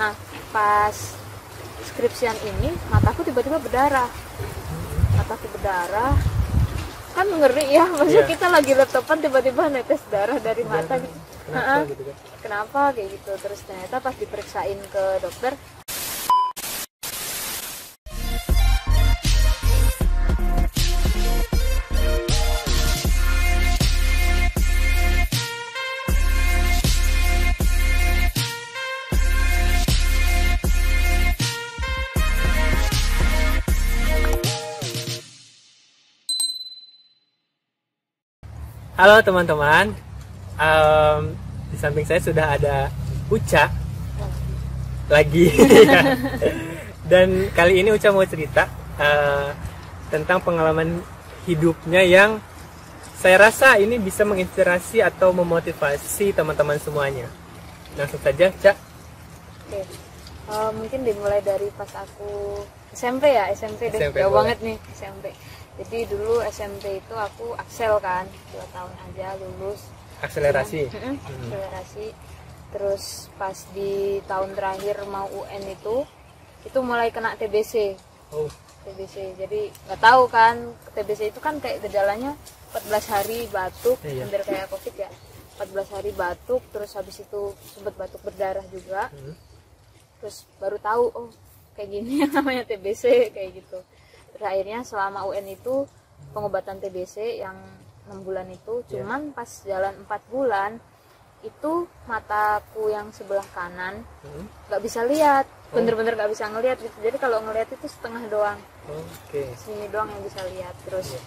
Nah pas skripsian ini mataku tiba-tiba berdarah. Kan ngeri ya, maksudnya kita lagi laptopan tiba-tiba netes darah dari mata gitu. Kenapa gitu kan? Kenapa kayak gitu. Terus ternyata pas diperiksain ke dokter, Halo teman-teman, di samping saya sudah ada Uca lagi. Dan kali ini Uca mau cerita tentang pengalaman hidupnya yang saya rasa ini bisa menginspirasi atau memotivasi teman-teman semuanya. Langsung saja, Ca. oke. Mungkin dimulai dari pas aku SMP ya, SMP deh, SMP jauh boleh. banget nih SMP. Jadi dulu SMP itu aku Axel kan, 2 tahun aja lulus. Akselerasi. Akselerasi. Terus pas di tahun terakhir mau UN itu mulai kena TBC. Oh, TBC. Jadi nggak tahu kan, TBC itu kan kayak gejalanya 14 hari batuk, Iya. hampir kayak COVID ya. 14 hari batuk, terus habis itu sempat batuk berdarah juga. Terus baru tahu, oh kayak gini yang namanya TBC, kayak gitu. Terus akhirnya selama UN itu pengobatan TBC yang 6 bulan itu, cuman pas jalan 4 bulan itu mataku yang sebelah kanan nggak bisa lihat, bener-bener nggak bisa ngelihat gitu. Jadi kalau ngelihat itu setengah doang, oke. sini doang yang bisa lihat. Terus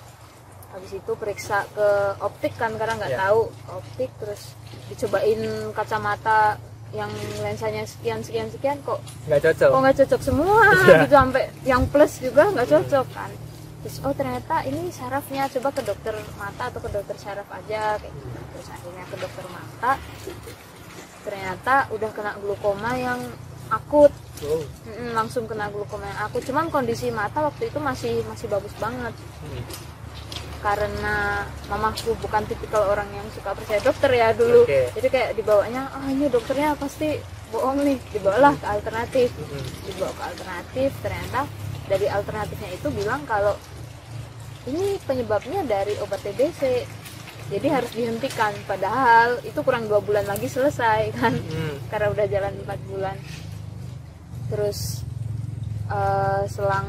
habis itu periksa ke optik kan, karena nggak Iya. tahu optik. Terus dicobain kacamata yang lensanya sekian kok Nggak cocok. nggak cocok semua Iya. gitu, sampai yang plus juga nggak cocok kan. Terus oh ternyata ini sarafnya, coba ke dokter mata atau ke dokter saraf aja kayak gitu. Terus akhirnya ke dokter mata, ternyata udah kena glukoma yang akut. Oh. Langsung kena glukoma yang akut. Cuman kondisi mata waktu itu masih bagus banget, karena mamaku bukan tipikal orang yang suka percaya dokter ya dulu. Oke. Jadi kayak dibawanya, ini dokternya pasti bohong nih, dibawalah ke alternatif. Dibawa ke alternatif, ternyata dari alternatifnya itu bilang kalau ini penyebabnya dari obat TBC, jadi harus dihentikan. Padahal itu kurang 2 bulan lagi selesai kan, karena udah jalan 4 bulan. Terus selang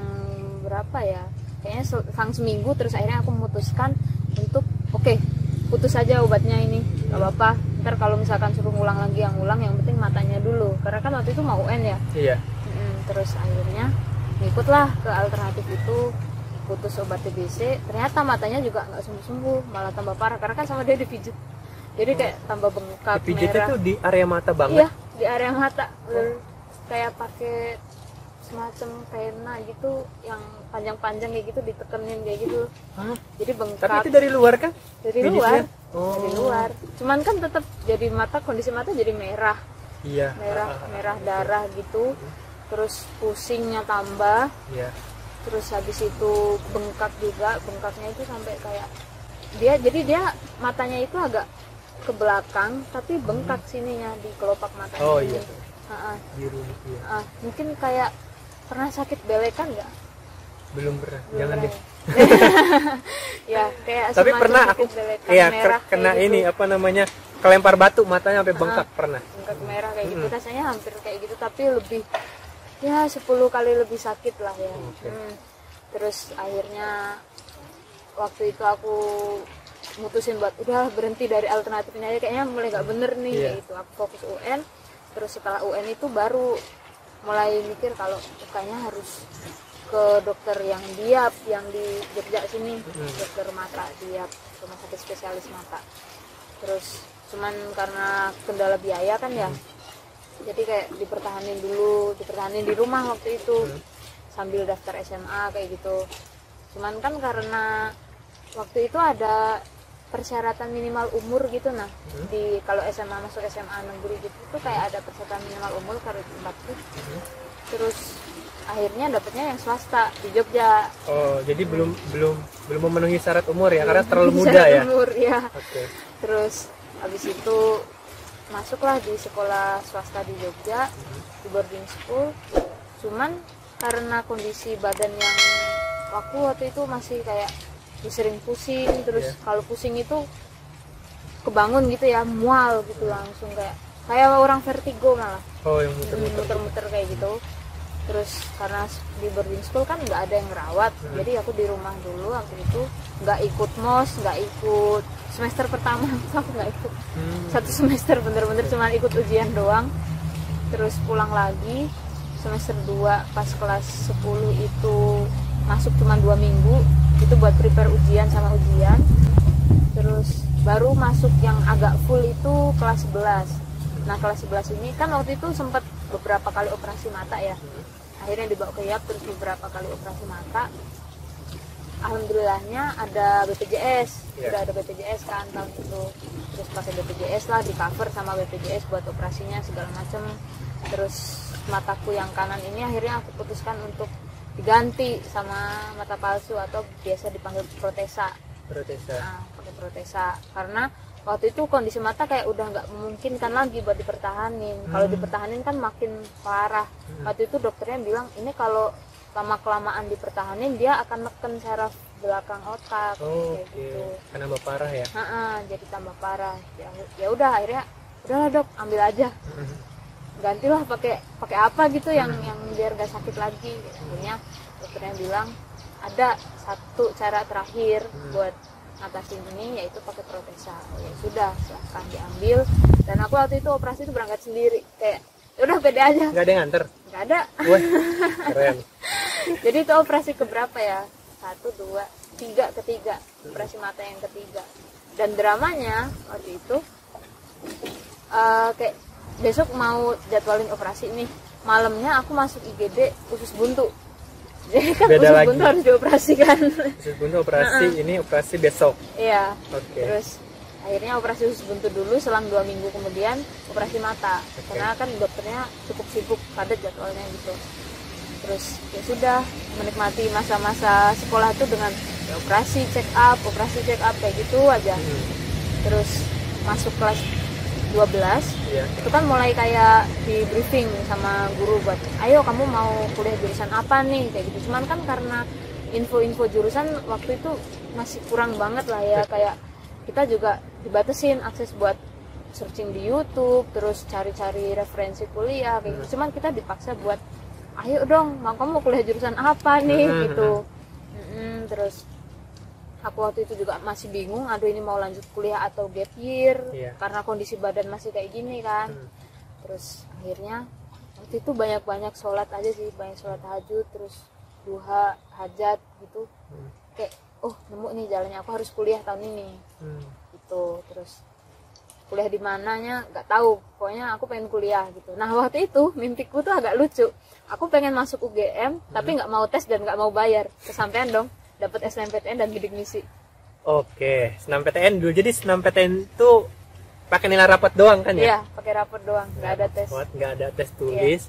berapa ya, kayaknya selang seminggu, terus akhirnya aku memutuskan untuk oke, putus aja obatnya ini, gak apa-apa, ntar kalau misalkan suruh ngulang lagi yang penting matanya dulu, karena kan waktu itu mau UN ya. Iya. Terus akhirnya ngikutlah ke alternatif itu, putus obat TBC. Ternyata matanya juga nggak sembuh-sembuh, malah tambah parah, karena kan sama dia dipijit, jadi kayak tambah bengkak, Pijitnya merah. tuh di area mata banget. Iya, di area mata. Kayak pakai semacam pena gitu yang panjang-panjang kayak gitu, ditekenin kayak gitu. Hah? Jadi bengkak. Tapi itu dari luar kan? Dari pijitnya? luar. Dari luar. Cuman kan tetap jadi kondisi mata jadi merah. Iya. Merah darah gitu. Terus pusingnya tambah. Iya. Terus habis itu bengkak juga. Bengkaknya itu sampai kayak dia matanya itu agak ke belakang, tapi bengkak sininya di kelopak matanya. Oh ini. iya. Biru. Iya. Mungkin kayak pernah sakit belekan nggak? Belum pernah. Belum Jangan pernah deh. Ya kayak Tapi semacam pernah sakit aku belekan iya merah kena kayak ini gitu. apa namanya? Kelempar batu matanya sampai bengkak pernah. Bengkak merah kayak gitu, rasanya hampir kayak gitu, tapi lebih ya 10 kali lebih sakit lah ya. Oke. Terus akhirnya waktu itu aku mutusin buat udah berhenti dari alternatif ini aja, kayaknya mulai nggak bener nih. Iya. Kayak gitu aku fokus UN. Terus setelah UN itu baru mulai mikir kalau kayaknya harus ke dokter yang Diap, yang di Jogja sini, dokter mata Diap, rumah sakit spesialis mata. Terus cuman karena kendala biaya kan ya, jadi kayak dipertahanin di rumah waktu itu sambil daftar SMA kayak gitu. Cuman kan karena waktu itu ada persyaratan minimal umur gitu, nah di kalau SMA masuk SMA negeri gitu tuh kayak ada persyaratan minimal umur karena tempatku. Terus akhirnya dapetnya yang swasta di Jogja. Oh, jadi belum memenuhi syarat umur ya, karena terlalu muda ya. Umur ya. Oke. Terus habis itu masuklah di sekolah swasta di Jogja, di boarding school. Cuman karena kondisi badan yang waktu itu masih kayak sering pusing, terus kalau pusing itu kebangun gitu ya, mual gitu langsung kayak orang vertigo malah. Oh, yang muter-muter kayak gitu. Terus karena di boarding school kan nggak ada yang ngerawat, jadi aku di rumah dulu waktu itu, nggak ikut mos, nggak ikut semester pertama aku nggak ikut. Satu semester bener-bener cuma ikut ujian doang. Terus pulang lagi semester 2 pas kelas 10 itu masuk cuma 2 minggu, itu buat prepare ujian sama ujian. Terus baru masuk yang agak full itu kelas 11. Nah kelas 11 ini kan waktu itu sempat beberapa kali operasi mata ya, akhirnya dibawa ke YAP, terus beberapa kali operasi mata. Alhamdulillahnya ada BPJS, udah ada BPJS kan tahun itu. Terus pakai BPJS lah, di cover sama BPJS buat operasinya segala macem. Terus mataku yang kanan ini akhirnya aku putuskan untuk diganti sama mata palsu atau biasa dipanggil protesa. Nah, pakai protesa karena waktu itu kondisi mata kayak udah nggak memungkinkan lagi buat dipertahanin. Kalau dipertahanin kan makin parah. Waktu itu dokternya bilang ini kalau lama kelamaan dipertahanin dia akan neken saraf belakang otak. Kayak gitu. Kan tambah parah ya? Jadi tambah parah. Ya udah akhirnya udahlah dok, ambil aja. Gantilah pakai apa gitu yang biar gak sakit lagi. Akhirnya dokternya bilang ada satu cara terakhir buat ngatasin ini, yaitu pakai protesa. Ya sudah, silahkan diambil. Dan aku waktu itu operasi itu berangkat sendiri, kayak udah pede aja. Nggak ada yang nganter? Nggak ada. Wah, keren. Jadi itu operasi keberapa ya? 1, 2, 3, ketiga. Operasi mata yang ketiga. Dan dramanya waktu itu kayak besok mau jadwalin operasi nih, malamnya aku masuk IGD usus buntu. Jadi kan beda usus lagi. buntu harus dioperasikan. Usus buntu operasi, ini operasi besok. Iya. Okay. Terus akhirnya operasi usus buntu dulu, selang 2 minggu kemudian operasi mata. Karena kan dokternya cukup sibuk, padat jadwalnya gitu. Terus ya sudah, menikmati masa-masa sekolah itu dengan operasi check up kayak gitu aja. Terus masuk kelas 12, itu kan mulai kayak di briefing sama guru buat ayo kamu mau kuliah jurusan apa nih kayak gitu. Cuman kan karena info-info jurusan waktu itu masih kurang banget lah ya, kayak kita juga dibatasin akses buat searching di YouTube, terus cari-cari referensi kuliah kayak gitu. Cuman kita dipaksa buat ayo dong, kamu mau kuliah jurusan apa nih gitu. Terus aku waktu itu juga masih bingung, aduh ini mau lanjut kuliah atau gap year, karena kondisi badan masih kayak gini kan. Terus akhirnya waktu itu banyak-banyak sholat aja sih, banyak sholat tahajud, terus duha, hajat gitu. Kayak nemu nih jalannya, aku harus kuliah tahun ini gitu. Terus kuliah di mananya nggak tahu, pokoknya aku pengen kuliah gitu. Nah waktu itu mimpiku tuh agak lucu, aku pengen masuk UGM tapi nggak mau tes dan nggak mau bayar. Kesampean dong, dapat SNMPTN dan bidik misi. Oke, SNMPTN dulu. Jadi SNMPTN itu pakai nilai rapot doang kan ya? Iya, pakai rapot doang, nggak ada tes. Nggak ada tes tulis,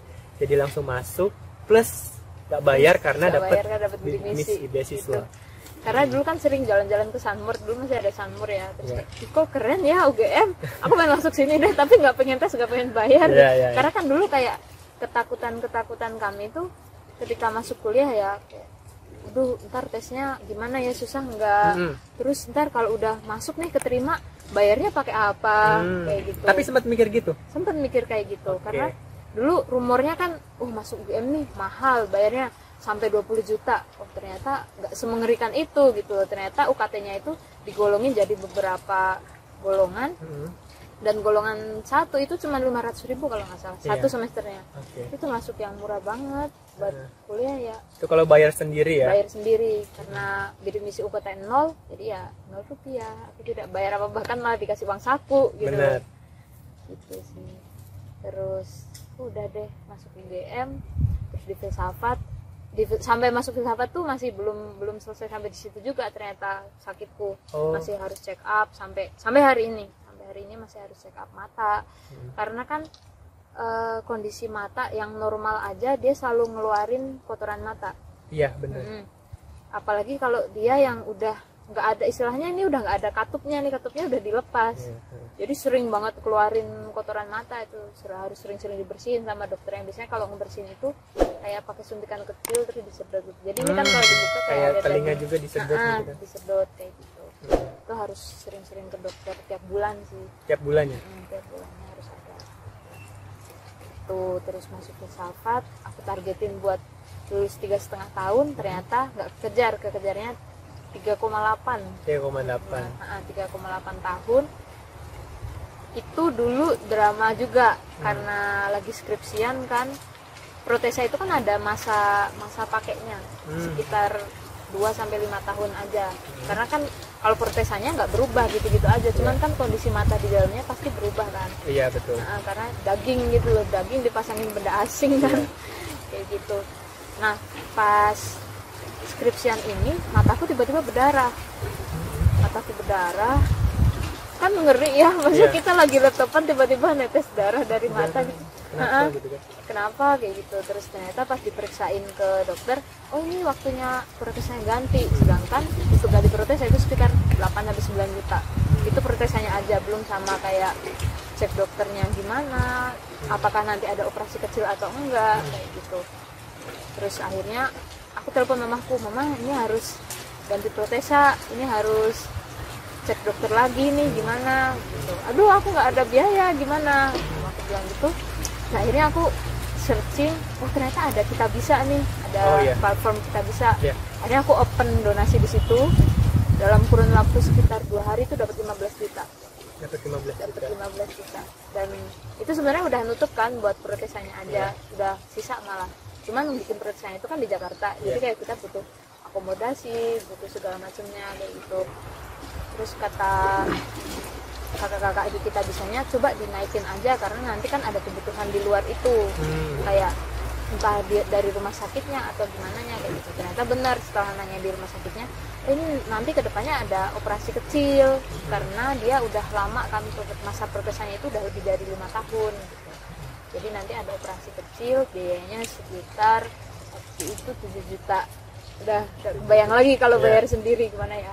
jadi langsung masuk. Plus nggak bayar karena dapat bidik misi beasiswa. Gitu. Karena dulu kan sering jalan-jalan ke Sanmur, dulu masih ada Sanmur ya. Terus kok keren ya UGM, aku pengen masuk sini deh, tapi nggak pengen tes, nggak pengen bayar. Karena kan dulu kayak ketakutan kami tuh ketika masuk kuliah ya, kayak aduh ntar tesnya gimana ya, susah nggak, terus ntar kalau udah masuk nih keterima bayarnya pakai apa, kayak gitu. Tapi sempat mikir gitu? Sempat mikir kayak gitu, karena dulu rumornya kan masuk UGM nih mahal, bayarnya sampai 20 juta. Ternyata nggak semengerikan itu gitu. Ternyata UKT-nya itu digolongin jadi beberapa golongan. Dan golongan 1 itu cuma 500.000 kalau nggak salah, satu semesternya. Itu masuk yang murah banget buat kuliah ya. Itu kalau bayar sendiri ya? Bayar sendiri, karena bidik misi UKT 0, jadi ya 0 rupiah. Aku tidak bayar apa, bahkan malah dikasih uang saku gitu. Bener. Gitu sih. Terus udah deh masuk UGM, terus di filsafat. Sampai masuk filsafat tuh masih belum selesai sampai di situ juga, ternyata sakitku masih harus check up sampai hari ini masih harus check up mata. Karena kan kondisi mata yang normal aja dia selalu ngeluarin kotoran mata. Iya benar. Apalagi kalau dia yang udah nggak ada istilahnya, ini udah nggak ada katupnya nih, katupnya udah dilepas. Jadi sering banget keluarin kotoran mata itu, harus sering-sering dibersihin sama dokter. Yang biasanya kalau ngebersihin itu kayak pakai suntikan kecil terus disedot gitu. Jadi ini kan kalau dibuka kayak ada telinga juga disedot gitu kan. disedot kayak gitu. Itu harus sering-sering ke dokter tiap bulan sih. Tiap bulannya? Tiap bulannya harus ada. Tuh, terus masuk ke filsafat, aku targetin buat lulus 3,5 tahun, ternyata nggak kekejarnya 3,8. 3,8 tahun. Itu dulu drama juga karena lagi skripsian kan. Protesa itu kan ada masa pakainya sekitar 2-5 tahun aja. Karena kan kalau protesanya nggak berubah gitu-gitu aja, cuman kan kondisi mata di dalamnya pasti berubah kan. Iya betul. Karena daging gitu loh, daging dipasangin benda asing kan. Kayak gitu. Nah, pas skripsian ini mataku tiba-tiba berdarah. Kan ngeri ya, maksudnya kita lagi laptopan tiba-tiba netes darah dari mata gitu. Kenapa gitu kan? Kenapa kayak gitu. Terus ternyata pas diperiksain ke dokter, oh ini waktunya protesnya ganti. Sedangkan untuk ganti protesa itu sekitar 8-9 juta. Itu protesanya aja, belum sama kayak cek dokternya gimana, apakah nanti ada operasi kecil atau enggak kayak gitu. Terus akhirnya aku telepon mamaku, mama ini harus ganti protesa, ini harus cek dokter lagi nih gimana gitu. Aduh aku nggak ada biaya gimana, aku bilang gitu. Nah akhirnya aku searching, oh ternyata ada Kita Bisa nih, ada platform Kita Bisa. Akhirnya aku open donasi di situ. Dalam kurun waktu sekitar 2 hari itu dapat 15 juta. Dapat 15 juta. Dan itu sebenarnya udah nutup kan buat protesanya aja, udah sisa malah. Cuman bikin protesanya itu kan di Jakarta, jadi kayak kita butuh akomodasi, butuh segala macamnya kayak gitu. Terus kata kakak-kakak di Kita Bisanya, coba dinaikin aja karena nanti kan ada kebutuhan di luar itu, kayak entah dari rumah sakitnya atau gimana nya kayak gitu. Ternyata benar setelah nanya di rumah sakitnya, ini nanti kedepannya ada operasi kecil karena dia udah lama kan, masa protesanya itu udah lebih dari 5 tahun gitu. Jadi nanti ada operasi kecil, biayanya sekitar waktu itu 7 juta. Udah bayang lagi kalau bayar sendiri gimana ya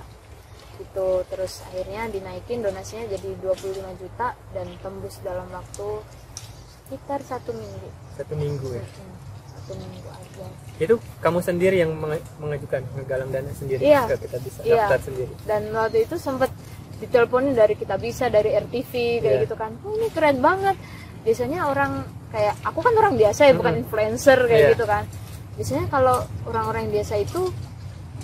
gitu. Terus akhirnya dinaikin donasinya jadi 25 juta dan tembus dalam waktu sekitar 1 minggu. 1 minggu ya? 1 minggu aja. Itu kamu sendiri yang mengajukan, menggalang dana sendiri? Iya. Kita bisa daftar sendiri? Dan waktu itu sempat diteleponin dari Kita Bisa, dari RTV kayak gitu kan. Oh ini keren banget. Biasanya orang kayak, aku kan orang biasa ya, bukan influencer kayak gitu kan. Biasanya kalau orang-orang yang biasa itu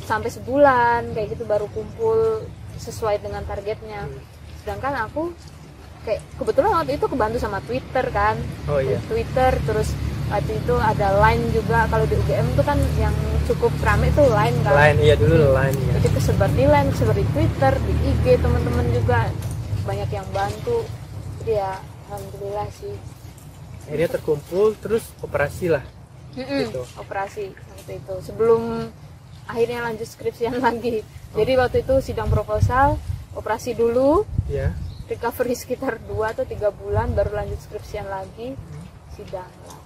sampai sebulan kayak gitu baru kumpul sesuai dengan targetnya. Sedangkan aku kayak kebetulan waktu itu kebantu sama Twitter kan. Twitter, terus waktu itu ada Line juga. Kalau di UGM tuh kan yang cukup rame tuh Line kan. Line, iya dulu Line ya. Jadi kesebar di Line, kesebar di Twitter, di IG, teman-teman juga banyak yang bantu. Jadi ya alhamdulillah sih. Akhirnya terkumpul, terus operasi lah. Gitu. Operasi waktu itu sebelum akhirnya lanjut skripsian lagi. Jadi waktu itu sidang proposal, operasi dulu, recovery sekitar 2 atau 3 bulan, baru lanjut skripsian lagi, sidang lah.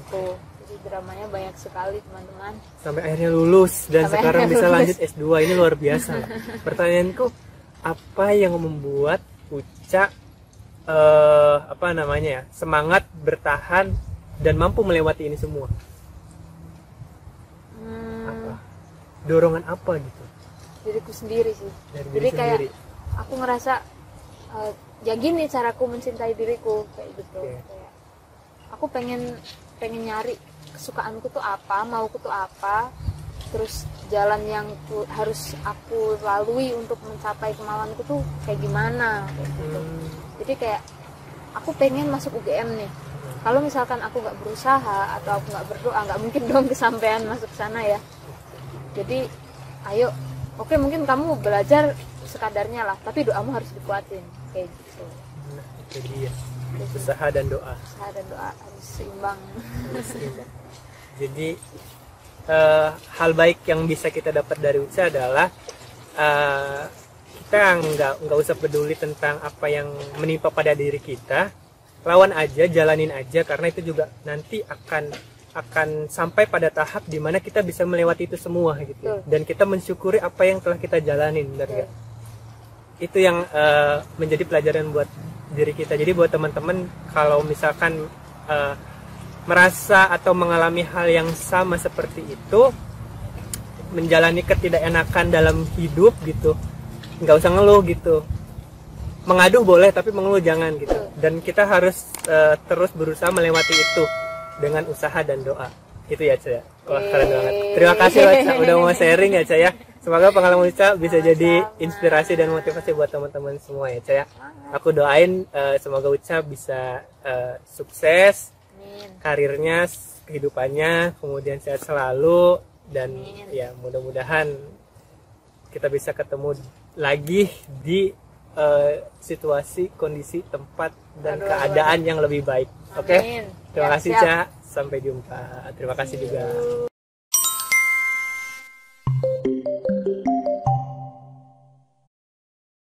Gitu. Jadi dramanya banyak sekali teman-teman. Sampai akhirnya lulus dan sekarang bisa lanjut S2, ini luar biasa. Pertanyaanku, apa yang membuat Uca semangat bertahan dan mampu melewati ini semua? Apa? Dorongan apa gitu? Diriku sendiri sih. Jadi kayak aku ngerasa ya gini caraku mencintai diriku kayak gitu. Kayak, aku pengen nyari kesukaanku tuh apa, mauku tuh apa, terus jalan yang harus aku lalui untuk mencapai kemauanku tuh kayak gimana kayak gitu. Jadi kayak aku pengen masuk UGM nih. Kalau misalkan aku nggak berusaha atau aku nggak berdoa, nggak mungkin dong kesampaian masuk sana ya. Jadi ayo, oke mungkin kamu belajar sekadarnya lah, tapi doamu harus dikuatin kayak gitu. Nah, itu dia. Usaha dan doa. Usaha dan doa harus seimbang. Jadi hal baik yang bisa kita dapat dari Uca adalah kita nggak usah peduli tentang apa yang menimpa pada diri kita, lawan aja, jalanin aja, karena itu juga nanti akan akan sampai pada tahap dimana kita bisa melewati itu semua gitu. Betul. Dan kita mensyukuri apa yang telah kita jalanin, benar nggak? Itu yang menjadi pelajaran buat diri kita. Jadi buat teman-teman kalau misalkan merasa atau mengalami hal yang sama seperti itu, menjalani ketidakenakan dalam hidup gitu, nggak usah ngeluh gitu. Mengadu boleh tapi mengeluh jangan gitu. Dan kita harus terus berusaha melewati itu dengan usaha dan doa. Itu ya Ca. Wah keren banget. Terima kasih Ca udah mau sharing ya Ca ya. Semoga pengalaman Ca bisa jadi inspirasi dan motivasi buat teman-teman semua ya Ca ya. Aku doain semoga Uca bisa sukses, karirnya, kehidupannya, kemudian sehat selalu, dan ya mudah-mudahan kita bisa ketemu lagi di situasi, kondisi, tempat, dan keadaan yang lebih baik. Oke? Terima kasih Ca. Sampai jumpa. Terima kasih juga.